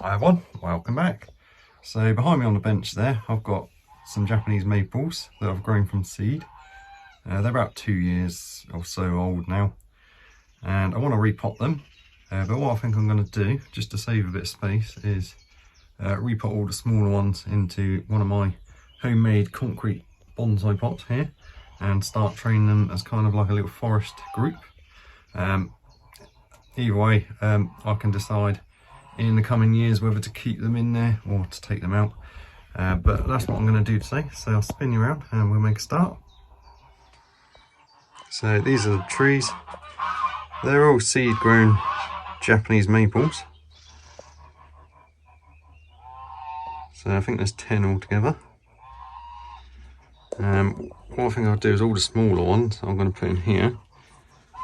Hi everyone, welcome back. So behind me on the bench there, I've got some Japanese maples that I've grown from seed. They're about 2 years or so old now, and I want to repot them. But what I think I'm going to do, just to save a bit of space, is repot all the smaller ones into one of my homemade concrete bonsai pots here, and start training them as kind of like a little forest group. Either way, I can decide in the coming years whether to keep them in there or to take them out, but that's what I'm going to do today. So I'll spin you around and we'll make a start. So these are the trees. They're all seed grown Japanese maples, so I think there's 10 altogether. What I think I'll do is all the smaller ones I'm going to put in here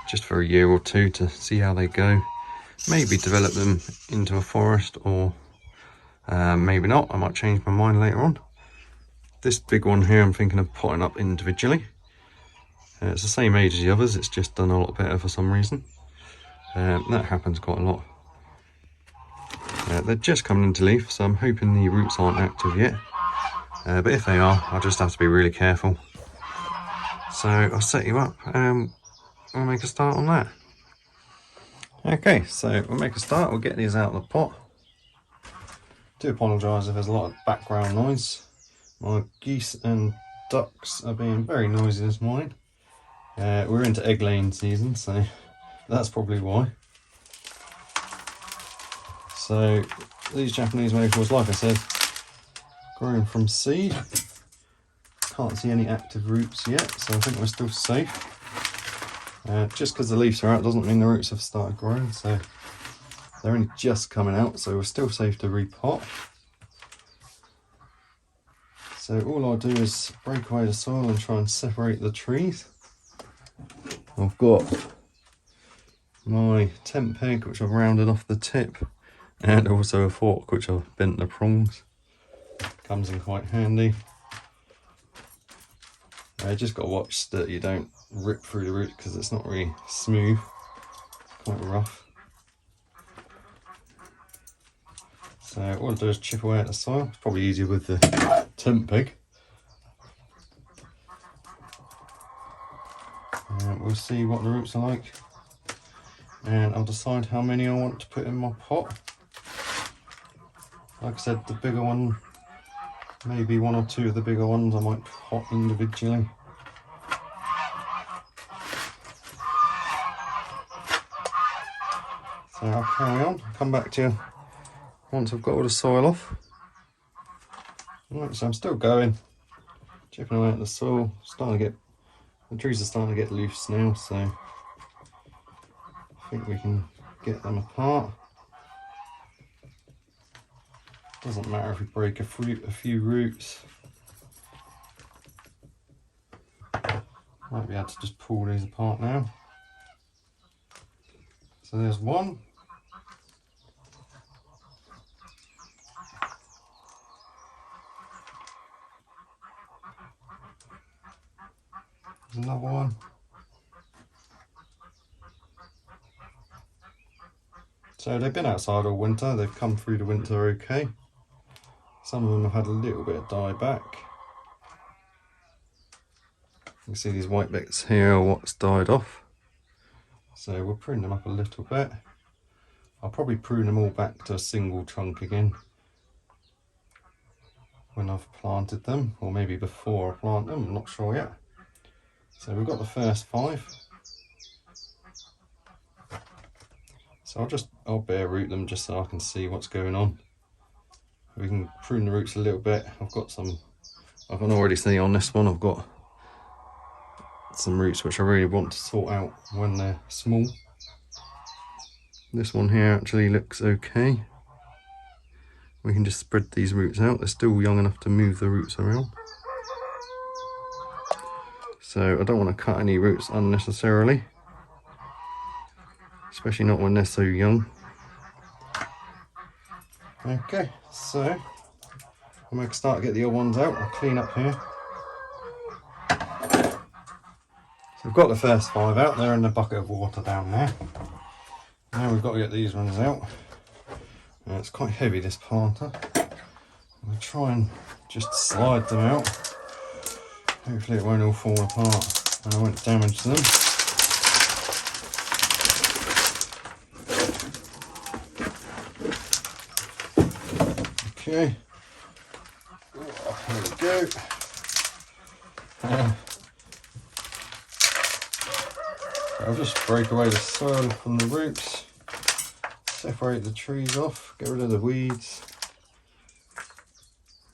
just for a year or two to see how they go. Maybe develop them into a forest, or maybe not. I might change my mind later on. This big one here I'm thinking of potting up individually. It's the same age as the others, it's just done a lot better for some reason. That happens quite a lot. They're just coming into leaf, so I'm hoping the roots aren't active yet. But if they are, I'll just have to be really careful. So I'll set you up and we'll make a start on that. Okay, so we'll make a start. We'll get these out of the pot. Do apologise if there's a lot of background noise. My geese and ducks are being very noisy this morning. We're into egg laying season, so that's probably why. So these Japanese maples, like I said, growing from seed. Can't see any active roots yet, so I think we're still safe. Just because the leaves are out doesn't mean the roots have started growing, so they're only just coming out, so we're still safe to repot. So all I'll do is break away the soil and try and separate the trees. I've got my tent peg, which I've rounded off the tip, and also a fork which I've bent the prongs. Comes in quite handy. Just got to watch that you don't rip through the roots because it's not really smooth, quite rough. So all I do is chip away at the soil. It's probably easier with the tent peg. We'll see what the roots are like, and I'll decide how many I want to put in my pot. Like I said, the bigger one, maybe one or two of the bigger ones I might pot individually. So I'll carry on, come back to you once I've got all the soil off. Right, so I'm still going, chipping away at the soil, the trees are starting to get loose now, so I think we can get them apart. Doesn't matter if we break a few roots. Might be able to just pull these apart now. So there's one. There's another one. So they've been outside all winter, they've come through the winter okay. Some of them have had a little bit of dieback. You can see these white bits here are what's died off. So we'll prune them up a little bit. I'll probably prune them all back to a single trunk again when I've planted them, or maybe before I plant them, I'm not sure yet. So we've got the first 5. So I'll bare root them just so I can see what's going on. We can prune the roots a little bit. I can already see on this one I've got some roots which I really want to sort out when they're small. This one here actually looks okay. We can just spread these roots out. They're still young enough to move the roots around. So I don't want to cut any roots unnecessarily, especially not when they're so young. Okay, so I'm going to start to get the old ones out. I'll clean up here. So we've got the first 5 out. They're in the bucket of water down there. Now we've got to get these ones out. It's quite heavy, this planter. I'll try and just slide them out. Hopefully it won't all fall apart and I won't damage them. Okay, there we go. I'll just break away the soil from the roots, separate the trees off, get rid of the weeds,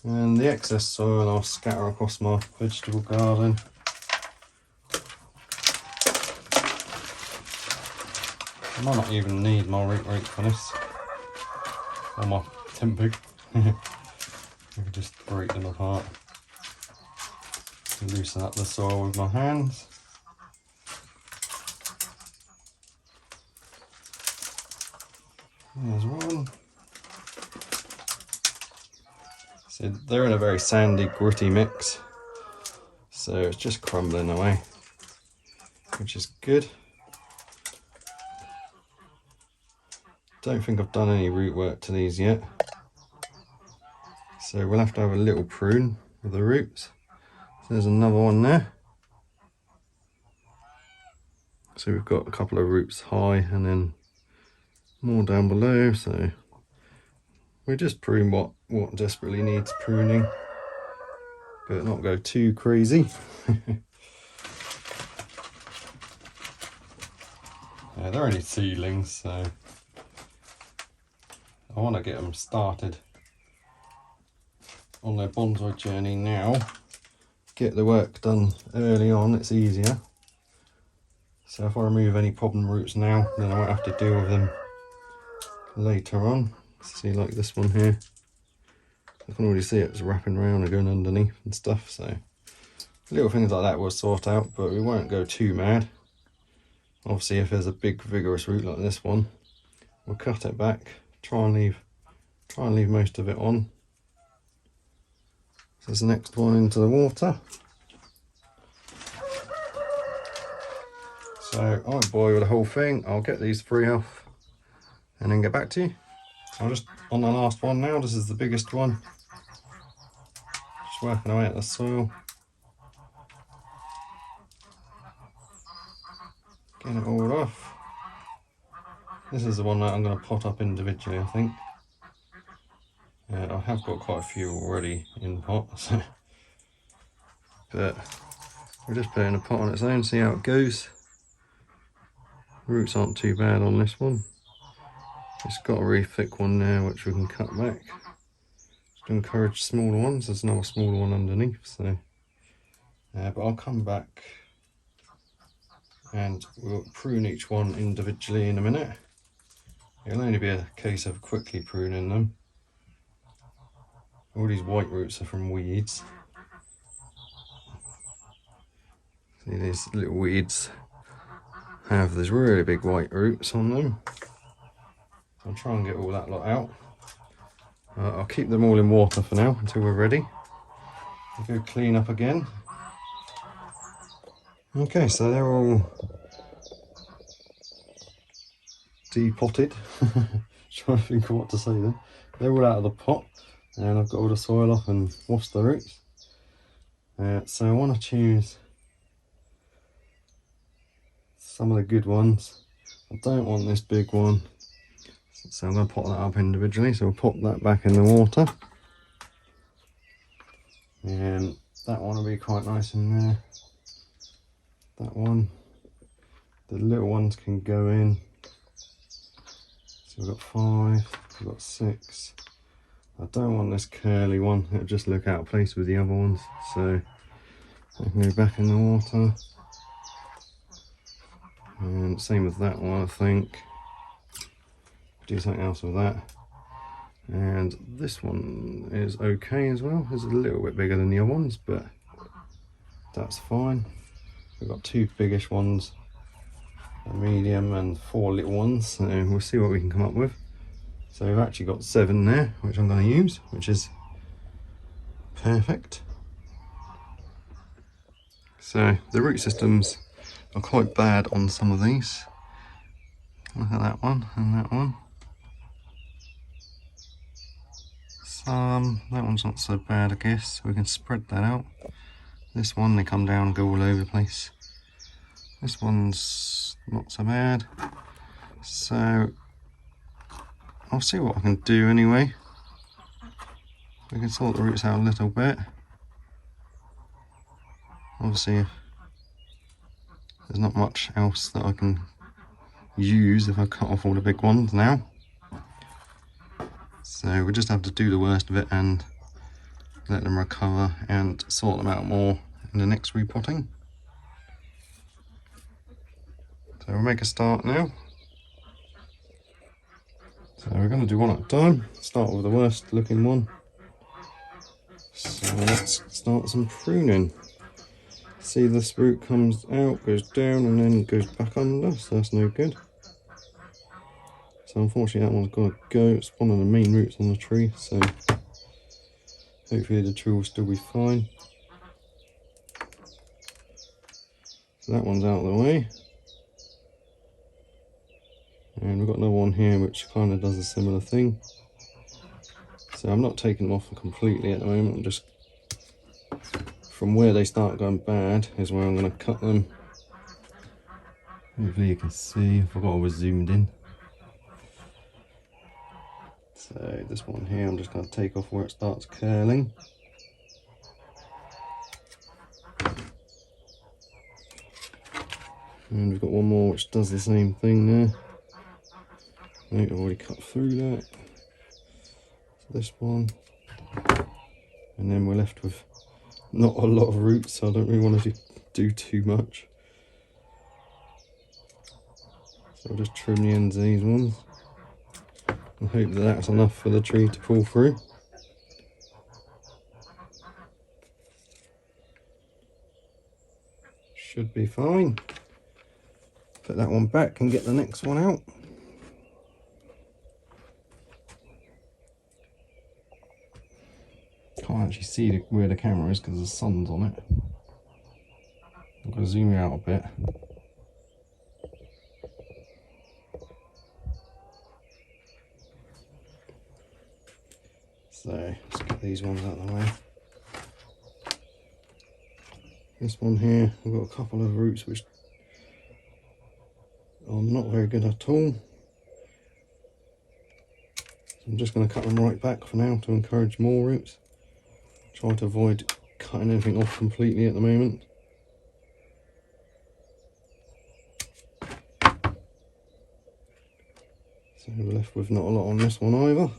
and the excess soil I'll scatter across my vegetable garden. I might not even need my root rake for this, or my tent pig. I could just break them apart and loosen up the soil with my hands. There's one. So they're in a very sandy, gritty mix, so it's just crumbling away, which is good. Don't think I've done any root work to these yet, so we'll have to have a little prune with the roots. So there's another one there. So we've got a couple of roots high and then more down below, so we just prune what desperately needs pruning, but not go too crazy. Yeah, they're only seedlings, so I want to get them started on their bonsai journey now. Get the work done early on, it's easier. So if I remove any problem roots now, then I won't have to deal with them later on. See, like this one here, I can already see it's wrapping around and going underneath and stuff, so little things like that we'll sort out, but we won't go too mad. Obviously if there's a big vigorous root like this one, we'll cut it back, try and leave most of it on. So there's the next one into the water. So I won't bore you with the whole thing, I'll get these three off and then get back to you. I'm just on the last one now, this is the biggest one. Just working away at the soil. Getting it all off. This is the one that I'm going to pot up individually, I think. I have got quite a few already in pots, but we'll just put it in a pot on its own, see how it goes. Roots aren't too bad on this one. It's got a really thick one there which we can cut back. Just to encourage smaller ones. There's another smaller one underneath, so but I'll come back and we'll prune each one individually in a minute. It'll only be a case of quickly pruning them. All these white roots are from weeds. See, these little weeds have these really big white roots on them. So I'll try and get all that lot out. I'll keep them all in water for now until we're ready. I'll go clean up again. Okay, so they're all depotted. Trying to think of what to say then. They're all out of the pot and I've got all the soil off and washed the roots. So I want to choose some of the good ones. I don't want this big one, so I'm going to pot that up individually. So we'll pop that back in the water, and that one will be quite nice in there. That one, the little ones can go in. So we've got 5, we've got 6. I don't want this curly one, it'll just look out of place with the other ones, so I can go back in the water. And same with that one, I think. Do something else with that. And this one is okay as well. It's a little bit bigger than the other ones, but that's fine. We've got 2 biggish ones, a medium and 4 little ones, so we'll see what we can come up with. So we've actually got 7 there, which I'm going to use, which is perfect. So the root systems are quite bad on some of these. Look at that one and that one. That one's not so bad, I guess. We can spread that out. This one, they come down and go all over the place. This one's not so bad. So I'll see what I can do anyway. We can sort the roots out a little bit. Obviously, if there's not much else that I can use if I cut off all the big ones now. So we just have to do the worst of it and let them recover and sort them out more in the next repotting. So we'll make a start now. So we're going to do one at a time. Start with the worst looking one. So let's start some pruning. See, this root comes out, goes down and then goes back under, so that's no good. So unfortunately that one's got to go. It's one of the main roots on the tree, so hopefully the tree will still be fine. So that one's out of the way. And we've got another one here which kind of does a similar thing. So I'm not taking them off completely at the moment, I'm just, from where they start going bad is where I'm going to cut them. Hopefully you can see, I forgot I was zoomed in. So this one here I'm just going to take off where it starts curling. And we've got one more which does the same thing there. I think I've already cut through that. So this one. And then we're left with not a lot of roots, so I don't really want to do too much. So I'll just trim the ends of these ones. And hope that that's enough for the tree to pull through. Should be fine. Put that one back and get the next one out. Can't actually see where the camera is because the sun's on it. I'm going to zoom you out a bit. So let's get these ones out of the way. This one here, I've got a couple of roots which are not very good at all. So I'm just going to cut them right back for now to encourage more roots. Try to avoid cutting anything off completely at the moment. So we're left with not a lot on this one either.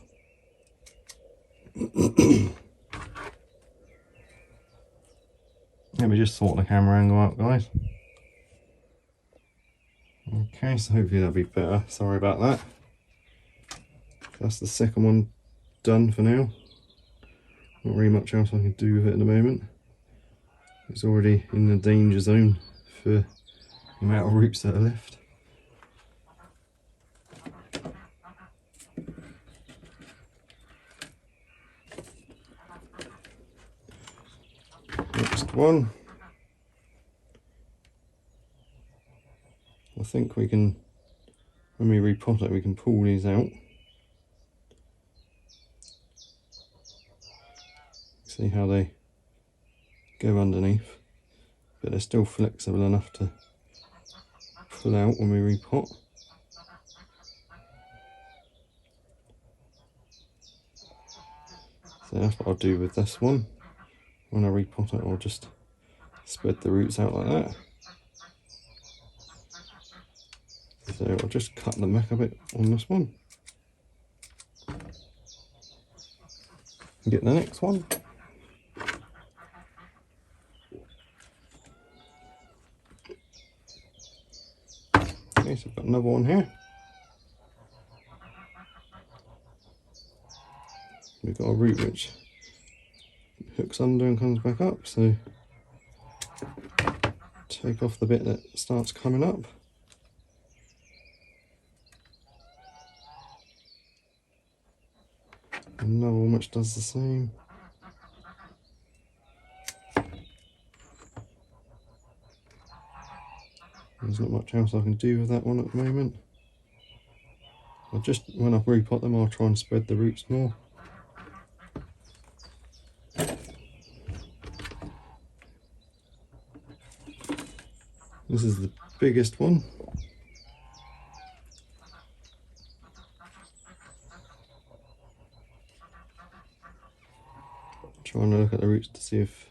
Let me just sort the camera angle out, guys. Okay, so hopefully that'll be better. Sorry about that. That's the second one done for now. Not really much else I can do with it at the moment. It's already in the danger zone for the amount of roots that are left. Next one. I think we can, when we repot it, we can pull these out. See how they go underneath, but they're still flexible enough to pull out when we repot. So that's what I'll do with this one. When I repot it, I'll just spread the roots out like that. So I'll just cut them back a bit on this one. Get the next one. Okay, so I've got another one here. We've got a root which hooks under and comes back up, so take off the bit that starts coming up. Another one which does the same. There's not much else I can do with that one at the moment. When I repot them, I'll try and spread the roots more. This is the biggest one. Trying to look at the roots to see if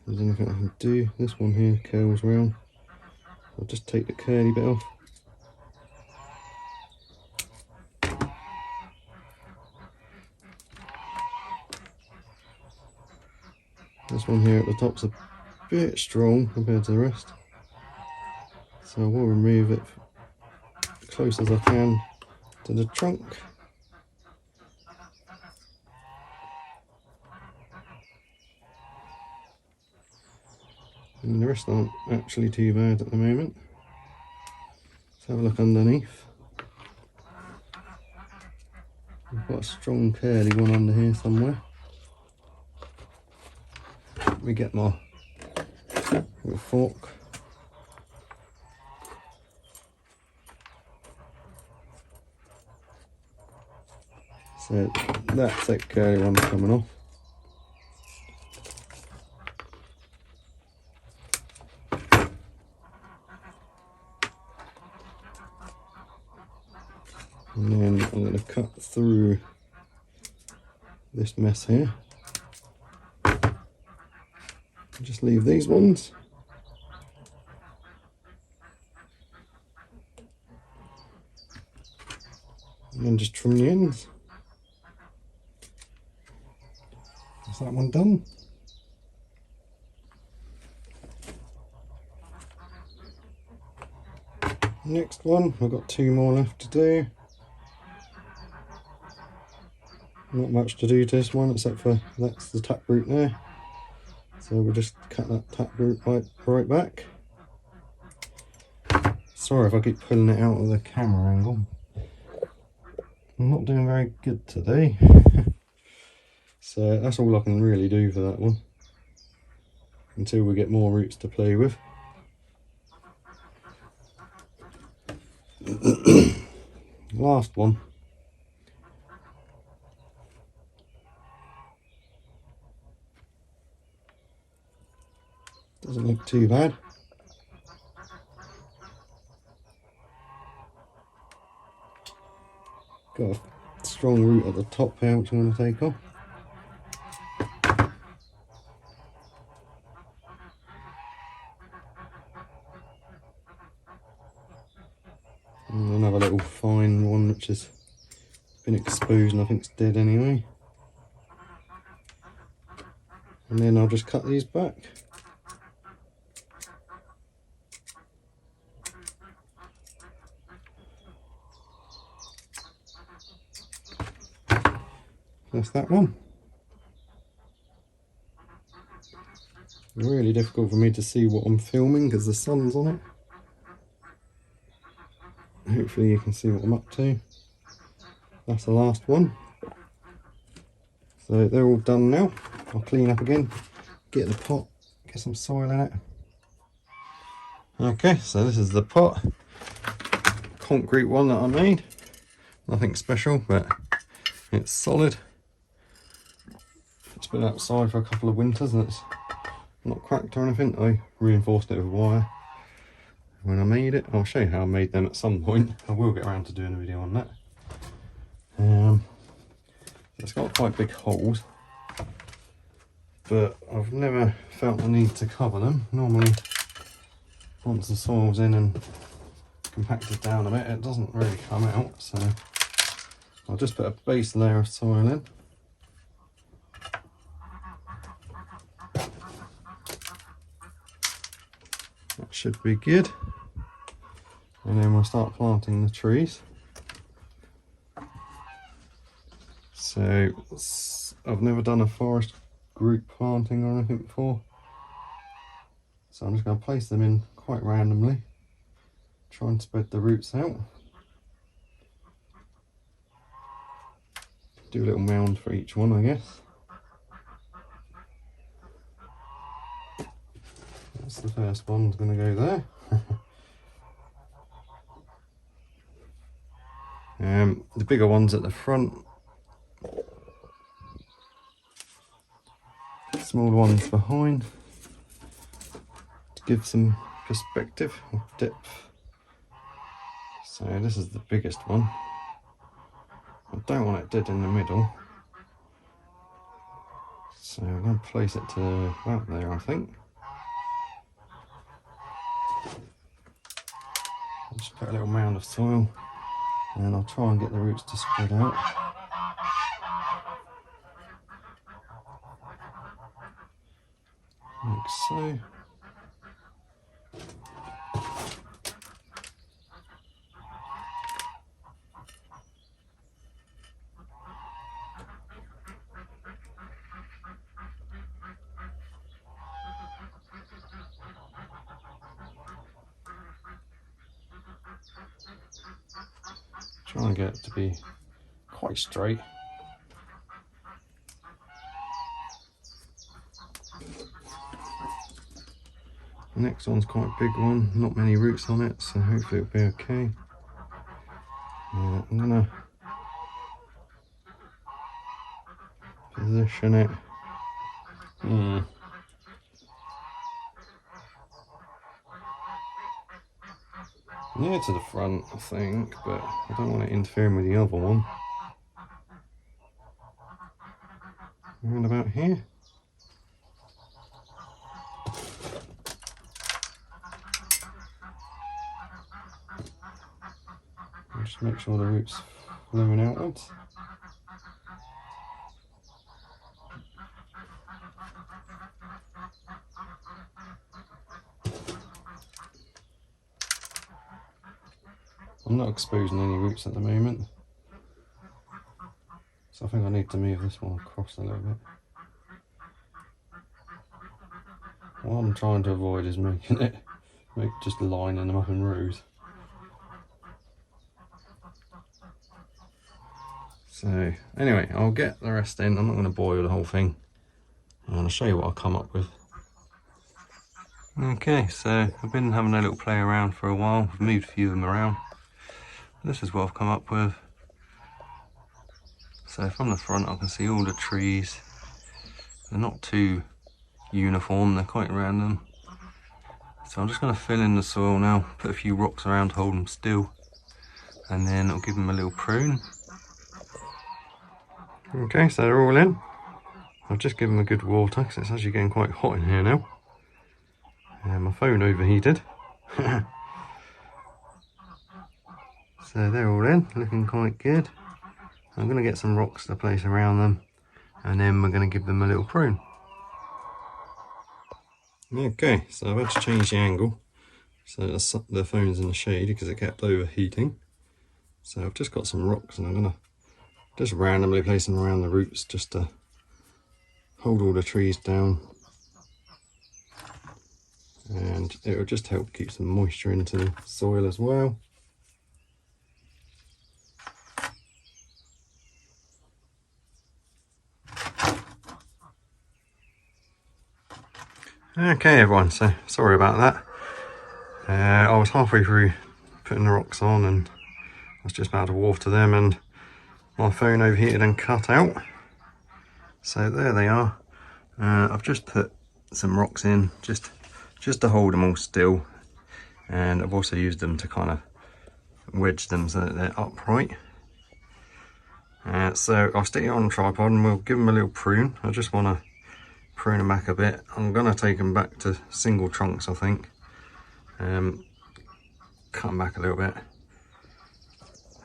there's anything I can do. This one here curls round. I'll just take the curly bit off. This one here at the top's a bit strong compared to the rest, so I will remove it as close as I can to the trunk. And the rest aren't actually too bad at the moment. Let's have a look underneath. I've got a strong curly one under here somewhere. Let me get my little fork. So that's that curly one coming off. And then I'm going to cut through this mess here. Just leave these ones. And then just trim the ends. Is that one done? Next one, I've got 2 more left to do. Not much to do to this one except for that's the taproot there. So we'll just cut that taproot right back. Sorry if I keep pulling it out of the camera angle. I'm not doing very good today. So that's all I can really do for that one until we get more roots to play with. Last one. Doesn't look too bad. Got a strong root at the top here which I'm going to take off. And another little fine one which has been exposed and I think it's dead anyway. And then I'll just cut these back. That's that one. Really difficult for me to see what I'm filming because the sun's on it. Hopefully you can see what I'm up to. That's the last one. So they're all done now. I'll clean up again, get the pot, get some soil in it. Okay, so this is the pot. Concrete one that I made. Nothing special, but it's solid. It's been outside for a couple of winters and it's not cracked or anything. I reinforced it with wire when I made it. I'll show you how I made them at some point. I will get around to doing a video on that. It's got quite big holes, but I've never felt the need to cover them. Normally, once the soil's in and compacted down a bit, it doesn't really come out, so I'll just put a base layer of soil in. That should be good. And then we'll start planting the trees. So I've never done a forest group planting or anything before, so I'm just going to place them in quite randomly, try and spread the roots out. Do a little mound for each one, I guess. That's the first one's going to go there. The bigger ones at the front, smaller ones behind, to give some perspective or depth. So this is the biggest one. I don't want it dead in the middle, so I'm going to place it to about there, I think. I'll just put a little mound of soil and I'll try and get the roots to spread out. Like so. Try and get it to be quite straight. The next one's quite a big one, not many roots on it, so hopefully it'll be okay. I'm gonna position it. Near to the front, I think, but I don't want it interfering with the other one. Around about here. Just make sure the root's flowing outwards. I'm not exposing any roots at the moment, so I think I need to move this one across a little bit. What I'm trying to avoid is just lining them up in rows. So anyway, I'll get the rest in. I'm not going to boil the whole thing, and I'll show you what I'll come up with. Okay, so I've been having a little play around for a while. I've moved a few of them around. This is what I've come up with. So from the front I can see all the trees. They're not too uniform, they're quite random. So I'm just going to fill in the soil now, put a few rocks around to hold them still, and then I'll give them a little prune. Okay, so they're all in. I'll just give them a good water because it's actually getting quite hot in here now. My phone overheated. So they're all in, looking quite good. I'm going to get some rocks to place around them, and then we're going to give them a little prune. Okay, so I've had to change the angle, so the phone's in the shade because it kept overheating. So I've just got some rocks and I'm going to just randomly place them around the roots just to hold all the trees down. And it will just help keep some moisture into the soil as well. Okay everyone, so sorry about that. I was halfway through putting the rocks on and I was just about to water them and my phone overheated and cut out. So there they are. I've just put some rocks in just to hold them all still, and I've also used them to kind of wedge them so that they're upright. So I'll stick it on a tripod and we'll give them a little prune. I just want to prune them back a bit. I'm going to take them back to single trunks, I think. Cut them back a little bit.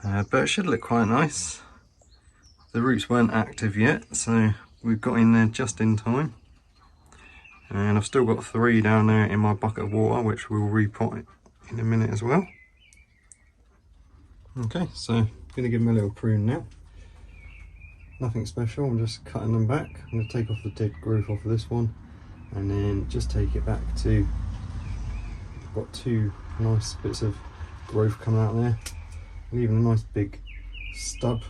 But it should look quite nice. The roots weren't active yet, so we've got in there just in time. And I've still got 3 down there in my bucket of water, which we'll repot in a minute as well. Okay, so I'm going to give them a little prune now. Nothing special, I'm just cutting them back. I'm going to take off the dead growth off of this one and then just take it back to, I've got 2 nice bits of growth coming out there, leaving a nice big stub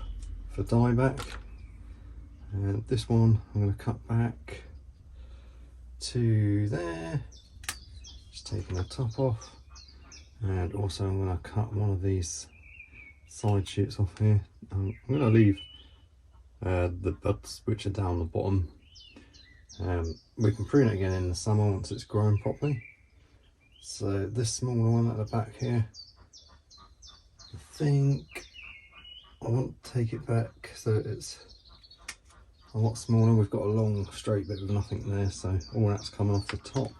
for dieback. And this one I'm going to cut back to there, just taking the top off, and also I'm going to cut one of these side shoots off here. I'm going to leave the buds which are down the bottom. We can prune it again in the summer once it's grown properly, So this smaller one at the back here, I think I want to take it back so it's a lot smaller. We've got a long straight bit with nothing there, so all that's coming off the top.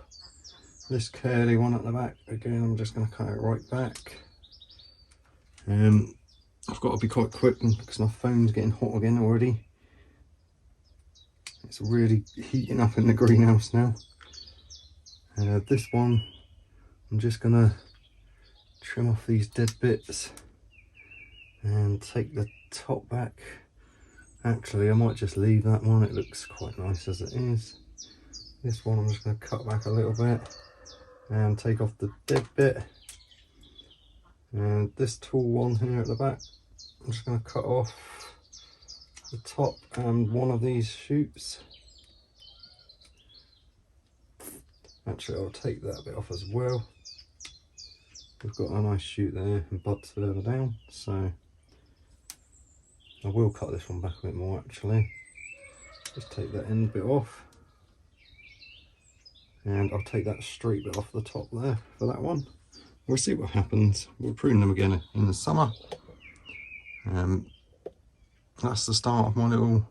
This curly one at the back, again, I'm just going to cut it right back. I've got to be quite quick because my phone's getting hot again already. It's really heating up in the greenhouse now. This one, I'm just going to trim off these dead bits and take the top back. Actually, I might just leave that one, it looks quite nice as it is. This one I'm just going to cut back a little bit and take off the dead bit. And this tall one here at the back, I'm just going to cut off the top and one of these shoots. Actually, I'll take that bit off as well. We've got a nice shoot there and buds further down, so I will cut this one back a bit more actually. Just take that end bit off. And I'll take that straight bit off the top there for that one. We'll see what happens. We'll prune them again in the summer. That's the start of my little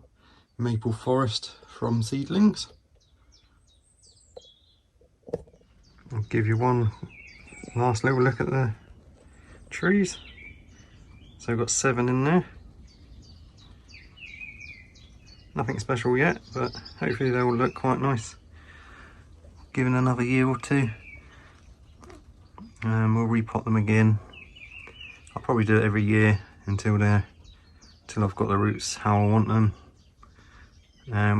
maple forest from Seedlings. I'll give you one last little look at the trees. So I've got 7 in there. Nothing special yet, but hopefully they will look quite nice. Given another year or two, we'll repot them again. I'll probably do it every year until I've got the roots how I want them.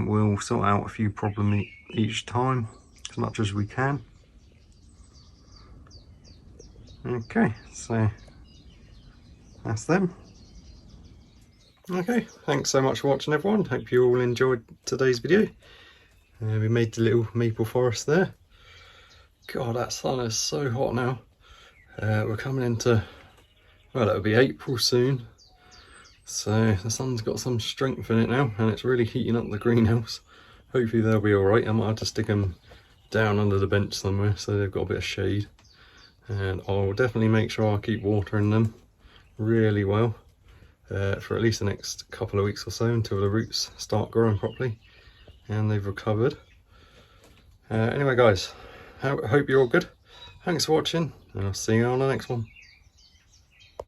We'll sort out a few problems each time as much as we can. Okay, so that's them. Okay, thanks so much for watching everyone. Hope you all enjoyed today's video. We made the little maple forest there. God, that sun is so hot now. We're coming into, well, it'll be April soon. So the sun's got some strength in it now and it's really heating up the greenhouse. Hopefully they'll be alright. I might have to stick them down under the bench somewhere so they've got a bit of shade. And I'll definitely make sure I keep watering them really well for at least the next couple of weeks or so until the roots start growing properly and they've recovered. Anyway guys, I hope you're all good. Thanks for watching and I'll see you on the next one.